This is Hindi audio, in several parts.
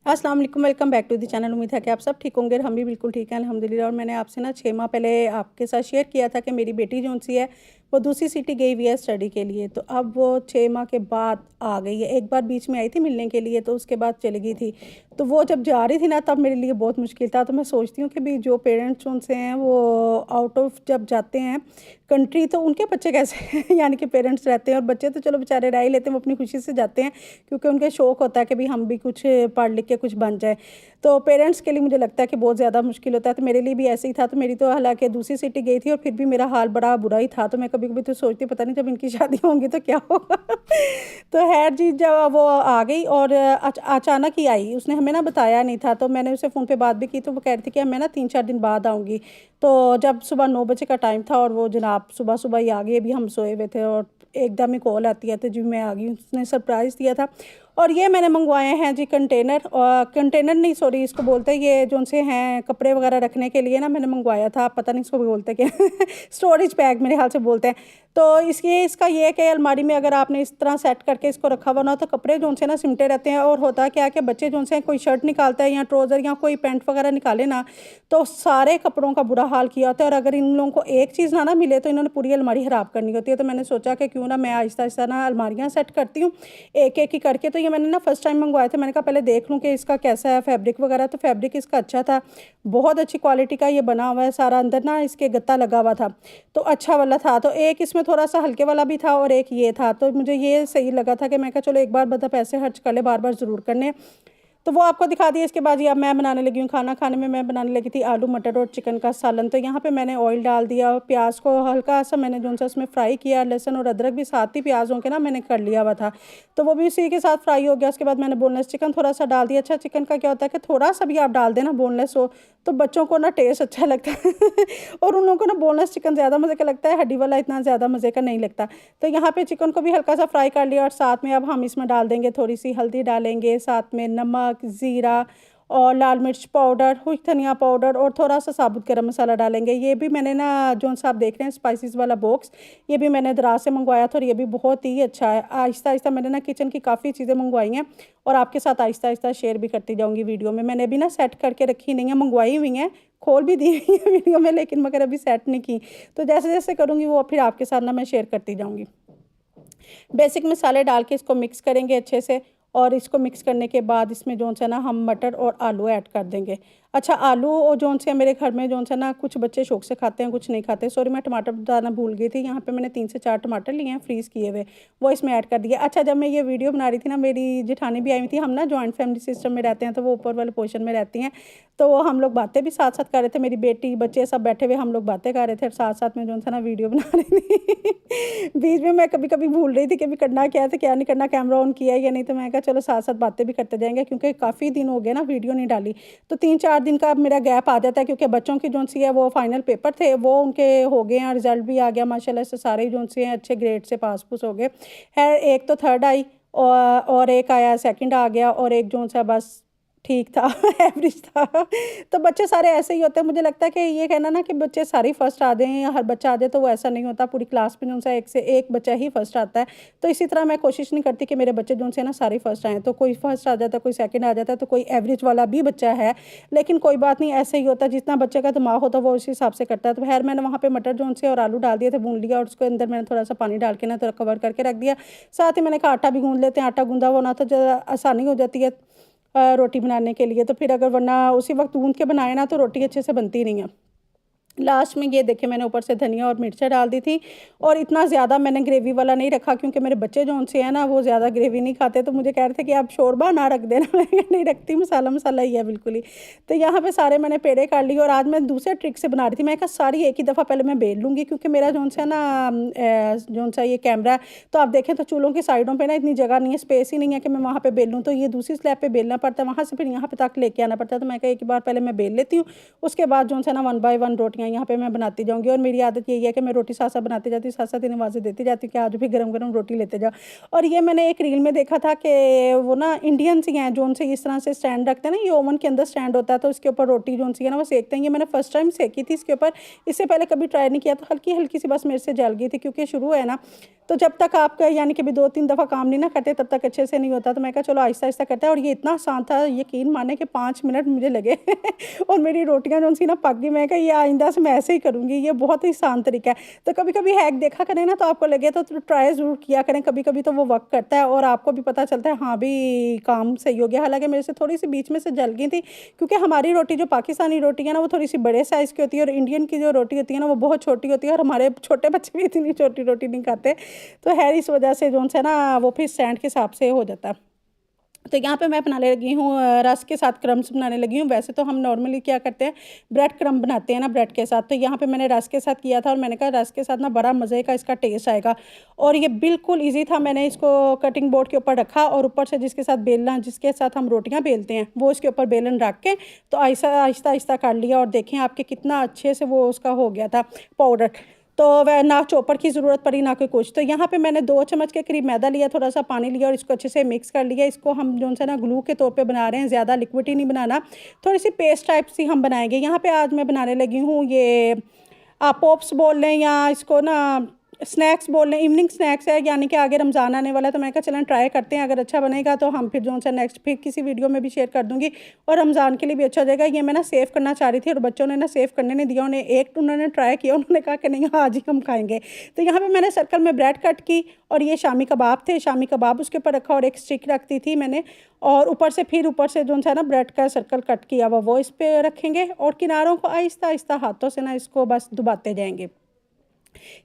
अस्सलाम वालेकुम, welcome back to the channel. उम्मीद है कि आप सब ठीक होंगे और हम भी बिल्कुल ठीक हैं अल्हम्दुलिल्लाह। और मैंने आपसे ना 6 माह पहले आपके साथ शेयर किया था कि मेरी बेटी जो सी है वो दूसरी सिटी गई हुई है स्टडी के लिए। तो अब वो 6 माह के बाद आ गई है। एक बार बीच में आई थी मिलने के लिए, तो उसके बाद चली गई थी। तो वो जब जा रही थी ना, तब मेरे लिए बहुत मुश्किल था। तो मैं सोचती हूँ कि भी जो पेरेंट्स उनसे हैं वो आउट ऑफ जब जाते हैं कंट्री, तो उनके बच्चे कैसे हैं यानी कि पेरेंट्स रहते हैं और बच्चे तो चलो बेचारे रह ही लेते हैं, वो अपनी खुशी से जाते हैं क्योंकि उनके शौक़ होता है कि भी हम भी कुछ पढ़ लिख के कुछ बन जाए। तो पेरेंट्स के लिए मुझे लगता है कि बहुत ज़्यादा मुश्किल होता है। तो मेरे लिए भी ऐसे ही था। तो मेरी तो हालांकि दूसरी सिटी गई थी और फिर भी मेरा हाल बड़ा बुरा ही था। तो मैं कभी कभी तो सोचती पता नहीं जब इनकी शादी होंगी तो क्या होगा। तो खैर जी, जब वो आ गई और अचानक ही आई, उसने हमें ना बताया नहीं था। तो मैंने उससे फ़ोन पे बात भी की, तो वो कह रही थी कि मैं ना 3-4 दिन बाद आऊँगी। तो जब सुबह 9 बजे का टाइम था और वो जनाब सुबह सुबह ही आ गई। अभी हम सोए हुए थे और एकदम ही कॉल आती है तो जी मैं आ गई। उसने सरप्राइज़ दिया था। और ये मैंने मंगवाए हैं जी कंटेनर, और कंटेनर नहीं सॉरी इसको बोलते हैं, ये जो से हैं कपड़े वगैरह रखने के लिए ना मैंने मंगवाया था। पता नहीं इसको भी बोलते क्या स्टोरेज बैग मेरे ख्याल से बोलते हैं। तो इसका ये है कि अलमारी में अगर आपने इस तरह सेट करके इसको रखा हुआ ना, तो कपड़े जो से ना सिमटे रहते हैं। और होता क्या है कि बच्चे जो से कोई शर्ट निकालता है या ट्राउज़र या कोई पैंट वगैरह निकाले ना, तो सारे कपड़ों का बुरा हाल किया होता है। और अगर इन लोगों को एक चीज़ ना मिले तो इन्होंने पूरी अलमारी ख़राब करनी होती है। तो मैंने सोचा कि क्यों ना मैं आहिस्ता आहिस्ता ना अलमारियाँ सेट करती हूँ एक एक ही करके। तो ये मैंने ना फर्स्ट टाइम मंगवाए थे। मैंने कहा पहले देख लूँ कि इसका कैसा है फैब्रिक वगैरह। तो फैब्रिक इसका अच्छा था, बहुत अच्छी क्वालिटी का ये बना हुआ है सारा। अंदर ना इसके गत्ता लगा हुआ था, तो अच्छा वाला था। तो एक इसमें थोड़ा सा हल्के वाला भी था और एक ये था। तो मुझे ये सही लगा था कि मैं कहा चलो एक बार बता पैसे खर्च कर ले, बार बार ज़रूर करने। तो वो आपको दिखा दिया। इसके बाद ये अब मैं बनाने लगी हूँ खाना। खाने में मैं बनाने लगी थी आलू मटर और चिकन का सालन। तो यहाँ पे मैंने ऑयल डाल दिया, प्याज को हल्का सा मैंने जो सा उसमें फ्राई किया, लहसुन और अदरक भी साथ ही प्याज़ों के ना मैंने कर लिया हुआ था। तो वो भी उसी के साथ फ्राई हो गया। उसके बाद मैंने बोनलेस चिकन थोड़ा सा डाल दिया। अच्छा, चिकन का क्या होता है कि थोड़ा सा भी आप डाल देना बोनलेस हो तो बच्चों को ना टेस्ट अच्छा लगता है और उन लोगों को ना बोनलेस चिकन ज़्यादा मज़े का लगता है, हड्डी वाला इतना ज़्यादा मज़े का नहीं लगता। तो यहाँ पे चिकन को भी हल्का सा फ्राई कर लिया और साथ में अब हम इसमें डाल देंगे थोड़ी सी हल्दी डालेंगे, साथ में नमक, ज़ीरा और लाल मिर्च पाउडर, खुश्क धनिया पाउडर और थोड़ा सा साबुत गरम मसाला डालेंगे। ये भी मैंने ना जो सा आप देख रहे हैं स्पाइसेस वाला बॉक्स, ये भी मैंने दराज से मंगवाया था और ये भी बहुत ही अच्छा है। आहिस्ता आहिस्ता मैंने ना किचन की काफ़ी चीज़ें मंगवाई हैं और आपके साथ आहिस्ता आहिस्ता शेयर भी करती जाऊँगी वीडियो में। मैंने अभी ना सेट करके रखी नहीं है, मंगवाई हुई हैं, खोल भी दी हुई है वीडियो में, लेकिन मगर अभी सेट नहीं की। तो जैसे जैसे करूँगी वो फिर आपके साथ ना मैं शेयर करती जाऊँगी। बेसिक मसाले डाल के इसको मिक्स करेंगे अच्छे से। और इसको मिक्स करने के बाद इसमें जो है ना हम मटर और आलू ऐड कर देंगे। अच्छा, आलू और जो से मेरे घर में जो है ना कुछ बच्चे शौक से खाते हैं, कुछ नहीं खाते। सॉरी मैं टमाटर बताना भूल गई थी। यहाँ पे मैंने 3 से 4 टमाटर लिए हैं फ्रीज़ किए हुए, वो इसमें ऐड कर दिए। अच्छा, जब मैं ये वीडियो बना रही थी ना, मेरी जेठानी भी आई हुई थी। हम ना जॉइंट फैमिली सिस्टम में रहते हैं, तो वो ऊपर वाले पोर्शन में रहती हैं। तो वो हम लोग बातें भी साथ साथ कर रहे थे, मेरी बेटी बच्चे सब बैठे हुए हम लोग बातें कर रहे थे और साथ साथ में जो था ना वीडियो बना रही थी बीच में मैं कभी कभी भूल रही थी कि भी करना क्या है तो क्या नहीं करना, कैमरा ऑन किया है या नहीं। तो मैं कहा चलो साथ साथ बातें भी करते जाएंगे क्योंकि काफ़ी दिन हो गए ना वीडियो नहीं डाली। तो 3-4 दिन का मेरा गैप आ जाता है क्योंकि बच्चों की जो सी है वो फाइनल पेपर थे, वो उनके हो गए हैं, रिजल्ट भी आ गया माशाल्लाह से, सारे जो सी हैं अच्छे ग्रेड से पास पुस हो गए। है एक तो थर्ड आई और एक आया सेकंड आ गया और एक जो सा बस ठीक था एवरेज था। तो बच्चे सारे ऐसे ही होते हैं। मुझे लगता है कि ये कहना ना कि बच्चे सारे फर्स्ट आ जाएं या हर बच्चा आ जाए, तो वो ऐसा नहीं होता। पूरी क्लास में जो सा एक से एक बच्चा ही फर्स्ट आता है। तो इसी तरह मैं कोशिश नहीं करती कि मेरे बच्चे जो से ना सारे फर्स्ट आएँ। तो कोई फर्स्ट आ जाता है, कोई सेकंड आ जाता है, तो कोई एवरेज वाला भी बच्चा है। लेकिन कोई बात नहीं, ऐसे ही होता है, जितना बच्चे का दिमाग होता है वो उसी हिसाब से करता है। तो खैर मैंने वहाँ पे मटर जो से और आलू डाल दिए थे, भून लिया और उसके अंदर मैंने थोड़ा सा पानी डाल के ना थोड़ा कवर करके रख दिया। साथ ही मैंने कहा आटा भी गूँध लेते हैं, आटा गूँधा हुआ ना तो ज़रा आसानी हो जाती है रोटी बनाने के लिए। तो फिर अगर वरना उसी वक्त गूँध के बनाए ना तो रोटी अच्छे से बनती नहीं है। लास्ट में ये देखे मैंने ऊपर से धनिया और मिर्चा डाल दी थी। और इतना ज़्यादा मैंने ग्रेवी वाला नहीं रखा क्योंकि मेरे बच्चे जो उनसे हैं ना वो ज़्यादा ग्रेवी नहीं खाते। तो मुझे कह रहे थे कि आप शोरबा ना रख देना मैं नहीं रखती, मसाला मसाला ही है बिल्कुल ही। तो यहाँ पे सारे मैंने पेड़े काट लिए और आज मैं दूसरे ट्रिक से बना रही थी। मैं कहा सारी एक ही दफ़ा पहले मैं बेल लूँगी क्योंकि मेरा जो सा ना जो सा ये कैमरा है, तो आप देखें तो चूल्हों की साइडों पर ना इतनी जगह नहीं है, स्पेस ही नहीं है कि मैं वहाँ पर बेल लूँ। तो ये दूसरी स्लैब पर बेलना पड़ता है, वहाँ से फिर यहाँ पर तक लेके आना पड़ता है। तो मैं कहा एक बार पहले मैं बेल लेती हूँ, उसके बाद जो सा ना 1 बाय 1 रोटियाँ यहाँ पर मैं बनाती जाऊँगी। और मेरी आदत यही है कि मैं रोटी साथ साथ बनाती जाती हूँ, साथ साथ इन्हें आवाज़ें देती जाती हूँ कि आज भी गरम गरम रोटी लेते जाओ। और ये मैंने एक रील में देखा था कि वो ना इंडियंस ही हैं जो उनसे इस तरह से स्टैंड रखते हैं ना, ये ओवन के अंदर स्टैंड होता है तो इसके ऊपर रोटी जो सी है ना वो सेकते हैं। ये मैंने फर्स्ट टाइम सेकी थी इसके ऊपर, इससे पहले कभी ट्राई नहीं किया। तो हल्की हल्की सी बस मेरे से जल गई थी क्योंकि शुरू है ना। तो जब तक आपका यानी कि भी 2-3 दफ़ा काम नहीं ना करते तब तक अच्छे से नहीं होता। तो मैं कहा चलो आहिस्ता आहिस्ता करते हैं, और ये इतना आसान था, यकीन माने कि 5 मिनट मुझे लगे और मेरी रोटियां जो सी ना पक गई। मैं कहा ये आइंदा से मैं ऐसे ही करूँगी, ये बहुत ही आसान तरीका है। तो कभी कभी हैक देखा करें ना, तो आपको लगे तो ट्राई ज़रूर किया करें, कभी कभी तो वो वर्क करता है और आपको भी पता चलता है हाँ भी काम सही हो गया। हालांकि मेरे से थोड़ी सी बीच में से जल गई थी, क्योंकि हमारी रोटी जो पाकिस्तानी रोटी है ना वो थोड़ी सी बड़े साइज़ की होती है, और इंडियन की जो रोटी होती है ना वो बहुत छोटी होती है, और हमारे छोटे बच्चे भी इतनी छोटी रोटी नहीं खाते। तो है इस वजह से जो है ना वो फिर स्टैंड के हिसाब से हो जाता है। तो यहाँ पे मैं बनाने लगी हूँ रस के साथ क्रम्स बनाने लगी हूँ। वैसे तो हम नॉर्मली क्या करते हैं, ब्रेड क्रम्ब बनाते हैं ना ब्रेड के साथ, तो यहाँ पे मैंने रस के साथ किया था, और मैंने कहा रस के साथ ना बड़ा मज़े का इसका टेस्ट आएगा। और ये बिल्कुल ईजी था। मैंने इसको कटिंग बोर्ड के ऊपर रखा, और ऊपर से जिसके साथ बेलना, जिसके साथ हम रोटियाँ बेलते हैं, वो इसके ऊपर बेलन रख के तो आहिस्ता आहिस्ता आहिस्ता कर लिया, और देखें आपके कितना अच्छे से वो उसका हो गया था पाउडर। तो वह ना चॉपर की ज़रूरत पड़ी ना कोई कुछ। तो यहाँ पे मैंने 2 चम्मच के करीब मैदा लिया, थोड़ा सा पानी लिया, और इसको अच्छे से मिक्स कर लिया। इसको हम जो है ना ग्लू के तौर पे बना रहे हैं, ज़्यादा लिक्विड ही नहीं बनाना, थोड़ी सी पेस्ट टाइप सी हम बनाएंगे। यहाँ पे आज मैं बनाने लगी हूँ ये, आप पॉप्स बोल लें या इसको ना स्नैक्स बोल लें, इवनिंग स्नैक्स है, यानी कि आगे रमज़ान आने वाला है। तो मैं कहा चलें ट्राई करते हैं, अगर अच्छा बनेगा तो हम फिर जो सा नेक्स्ट फिर किसी वीडियो में भी शेयर कर दूँगी, और रमज़ान के लिए भी अच्छा हो जाएगा। ये मैं ना सेव करना चाह रही थी, और बच्चों ने ना सेव करने नहीं दिया, उन्होंने ट्राई किया, उन्होंने कहा कि नहीं आज ही हम खाएँगे। तो यहाँ पर मैंने सर्कल में ब्रेड कट की, और ये शामी कबाब थे, शामी कबाब उसके ऊपर रखा, और एक स्टिक रख दी थी मैंने, और ऊपर से जो है ना ब्रेड का सर्कल कट किया हुआ वो इस पर रखेंगे, और किनारों को आहिस्ता आहिस्ता हाथों से ना इसको बस दबाते जाएंगे।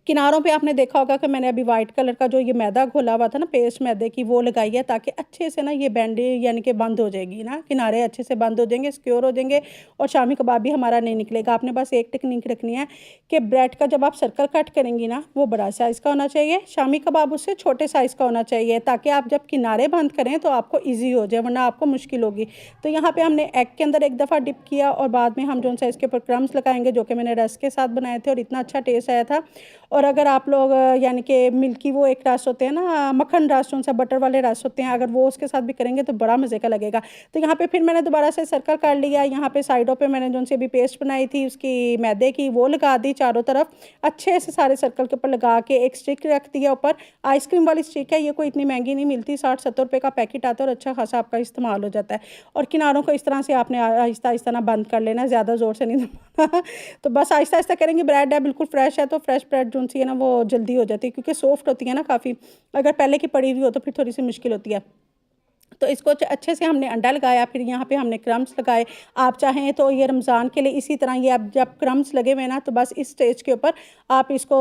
किनारों पे आपने देखा होगा कि मैंने अभी वाइट कलर का जो ये मैदा घोला हुआ था ना, पेस्ट मैदे की, वो लगाई है, ताकि अच्छे से ना ये बैंडे यानी कि बंद हो जाएगी ना, किनारे अच्छे से बंद हो जाएंगे, सिक्योर हो जाएंगे, और शामी कबाब भी हमारा नहीं निकलेगा। आपने बस एक टेक्निक रखनी है कि ब्रेड का जब आप सर्कल कट करेंगी ना, वो बड़ा साइज़ का होना चाहिए, शामी कबाब उससे छोटे साइज़ का होना चाहिए, ताकि आप जब किनारे बंद करें तो आपको ईजी हो जाए, वरना आपको मुश्किल होगी। तो यहाँ पर हमने एग के अंदर एक दफ़ा डिप किया, और बाद में हम जो सा इसके ऊपर क्रम्स लगाएंगे, जो कि मैंने रस के साथ बनाए थे, और इतना अच्छा टेस्ट आया था। और अगर आप लोग यानी कि मिल्की वो एक रस होते हैं ना, मक्खन रस, जो सा बटर वाले रस होते हैं, अगर वो उसके साथ भी करेंगे तो बड़ा मज़े का लगेगा। तो यहाँ पे फिर मैंने दोबारा से सर्कल कर लिया। यहाँ पे साइडों पे मैंने जो सी अभी पेस्ट बनाई थी उसकी मैदे की, वो लगा दी चारों तरफ, अच्छे से सारे सर्कल के ऊपर लगा के एक स्टिक रख दिया ऊपर। आइसक्रीम वाली स्टिक है, ये कोई इतनी महंगी नहीं मिलती, 60-70 रुपये का पैकेट आता है, और अच्छा खासा आपका इस्तेमाल हो जाता है। और किनारों को इस तरह से आपने आहिस्ता आहिस्ता ना बंद कर लेना, ज़्यादा ज़ोर से नहीं दबाना तो बस आहिस्ता आहिस्ता करेंगे। ब्रेड है बिल्कुल फ्रेश है, तो फ्रेश ब्रेड जो सी है ना वो जल्दी हो जाती है, क्योंकि सॉफ्ट होती है ना काफ़ी, अगर पहले की पड़ी हुई हो तो फिर थोड़ी सी मुश्किल होती है। तो इसको अच्छे से हमने अंडा लगाया, फिर यहाँ पे हमने क्रम्स लगाए। आप चाहें तो ये रमज़ान के लिए इसी तरह ये आप जब क्रम्स लगे हुए ना, तो बस इस स्टेज के ऊपर आप इसको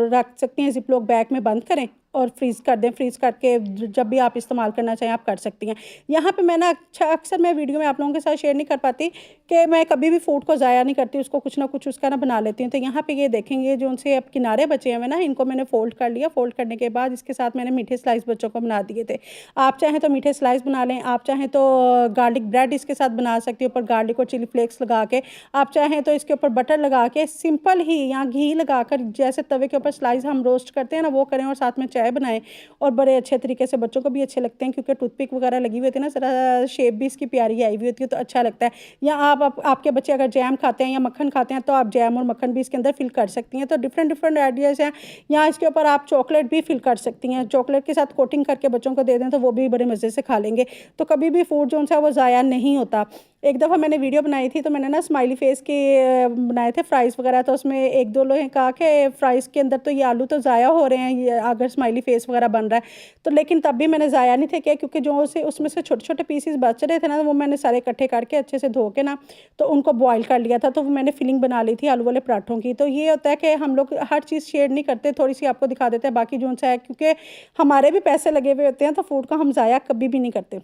रख सकती हैं, ज़िप लॉक बैग में बंद करें और फ्रीज़ कर दें। फ्रीज़ करके जब भी आप इस्तेमाल करना चाहें आप कर सकती हैं। यहाँ पे मैं ना अक्सर मैं वीडियो में आप लोगों के साथ शेयर नहीं कर पाती कि मैं कभी भी फूड को ज़ाया नहीं करती, उसको कुछ ना कुछ उसका ना बना लेती हूँ। तो यहाँ पे ये देखेंगे जो उनसे अब किनारे बचे हुए ना, इनको मैंने फ़ोल्ड कर लिया। फ़ोल्ड करने के बाद इसके साथ मैंने मीठे स्लाइस बच्चों को बना दिए थे। आप चाहें तो मीठे स्लाइस बना लें, आप चाहें तो गार्लिक ब्रेड इसके साथ बना सकती हो, ऊपर गार्लिक और चिली फ्लेक्स लगा के। आप चाहें तो इसके ऊपर बटर लगा के सिंपल ही या घी लगाकर जैसे तवे के ऊपर स्लाइस हम रोस्ट करते हैं ना, वो करें, और साथ में चाय बनाएं, और बड़े अच्छे तरीके से बच्चों को भी अच्छे लगते हैं, क्योंकि टूथपिक वगैरह लगी हुई होती है ना, ज़रा शेप भी इसकी प्यारी आई हुई होती है, तो अच्छा लगता है। या आपके बच्चे अगर जैम खाते हैं या मक्खन खाते हैं, तो आप जैम और मक्खन भी इसके अंदर फिल कर सकती हैं। तो डिफरेंट डिफरेंट आइडियाज़ हैं। या इसके ऊपर आप चॉकलेट भी फिल कर सकती हैं, चॉकलेट के साथ कोटिंग करके बच्चों को दे दें तो वो भी बड़े मज़े से खा लेंगे। तो कभी भी फूड जो है वो ज़ाया नहीं होता। एक दफ़ा मैंने वीडियो बनाई थी, तो मैंने ना स्माइली फेस के बनाए थे फ्राइज़ वगैरह, तो उसमें एक दो लोग कहा कि फ़्राइज़ के अंदर तो ये आलू तो ज़ाया हो रहे हैं, ये अगर स्माइली फेस वगैरह बन रहा है तो। लेकिन तब भी मैंने ज़ाया नहीं थे किया, क्योंकि जो से उसमें से छोटे छोटे पीसेस बच रहे थे ना, वो मैंने सारे इकट्ठे करके अच्छे से धो के ना तो उनको बॉयल कर लिया था। तो वो मैंने फिलिंग बना ली थी आलू वाले पराठों की। तो ये होता है कि हम लोग हर चीज़ शेयर नहीं करते, थोड़ी सी आपको दिखा देते हैं, बाकी जो सा है क्योंकि हमारे भी पैसे लगे हुए होते हैं, तो फूड का हम ज़ाया कभी भी नहीं करते।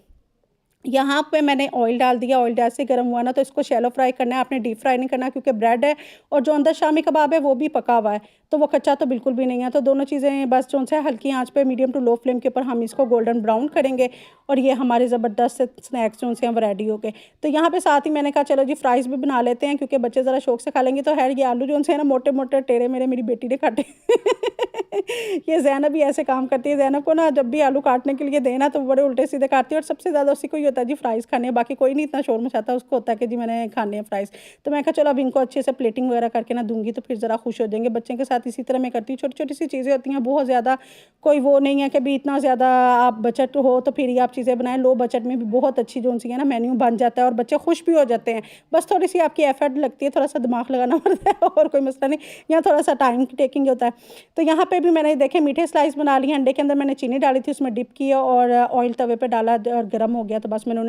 यहाँ पे मैंने ऑयल डाल दिया, ऑयल जैसे गर्म हुआ ना तो इसको शैलो फ्राई करना है, आपने डीप फ्राई नहीं करना, क्योंकि ब्रेड है और जो अंदर शामी कबाब है वो भी पका हुआ है, तो वो कच्चा तो बिल्कुल भी नहीं है। तो दोनों चीज़ें बस जो है हल्की आंच पे मीडियम टू लो फ्लेम के ऊपर हम इसको गोल्डन ब्राउन करेंगे, और ये हमारे ज़बरदस्त स्नैक्स जो हैं वो रेडी हो गए। तो यहाँ पे साथ ही मैंने कहा चलो जी फ्राइज़ भी बना लेते हैं, क्योंकि बच्चे ज़रा शौक से खा लेंगे। तो है ये आलू जो है ना मोटे मोटे टेढ़े मेरे मेरी बेटी ने काटे ये ज़ैनब भी ऐसे काम करती है। ज़ैनब को ना जब भी आलू काटने के लिए देना तो बड़े उल्टे सीधे काटती है, और सबसे ज़्यादा उसी को ये होता है जी फ्राइज़ खाने हैं, बाकी कोई नहीं इतना शोर मचाता, उसको होता है कि जी मैंने खाने हैं फ्राइज़। तो मैं कहा चलो अब इनको अच्छे से प्लेटिंग वगैरह करके ना दूँगी तो फिर ज़रा खुश हो जाएँगे। बच्चों के साथ इसी तरह मैं करती हूँ, छोटी-छोटी सी चीज़ें होती हैं, बहुत ज़्यादा कोई वो नहीं है कि अभी इतना ज़्यादा आप बजट हो तो फिर ही आप चीज़ें बनाएँ। लो बजट में भी बहुत अच्छी जो सी है ना मेन्यू बन जाता है और बच्चे खुश भी हो जाते हैं। बस थोड़ी-सी आपकी एफर्ट लगती है, थोड़ा-सा दिमाग लगाना पड़ता है और कोई मसला नहीं, यहाँ थोड़ा-सा टाइम टेकिंग होता है। तो यहाँ पे भी मैंने देखे मीठे स्लाइस बना लिए, अंडे के अंदर मैंने चीनी डाली थी, उसमें डिप किया और ऑयल तवे पे डाला और गर्म हो गया तो बस मैंने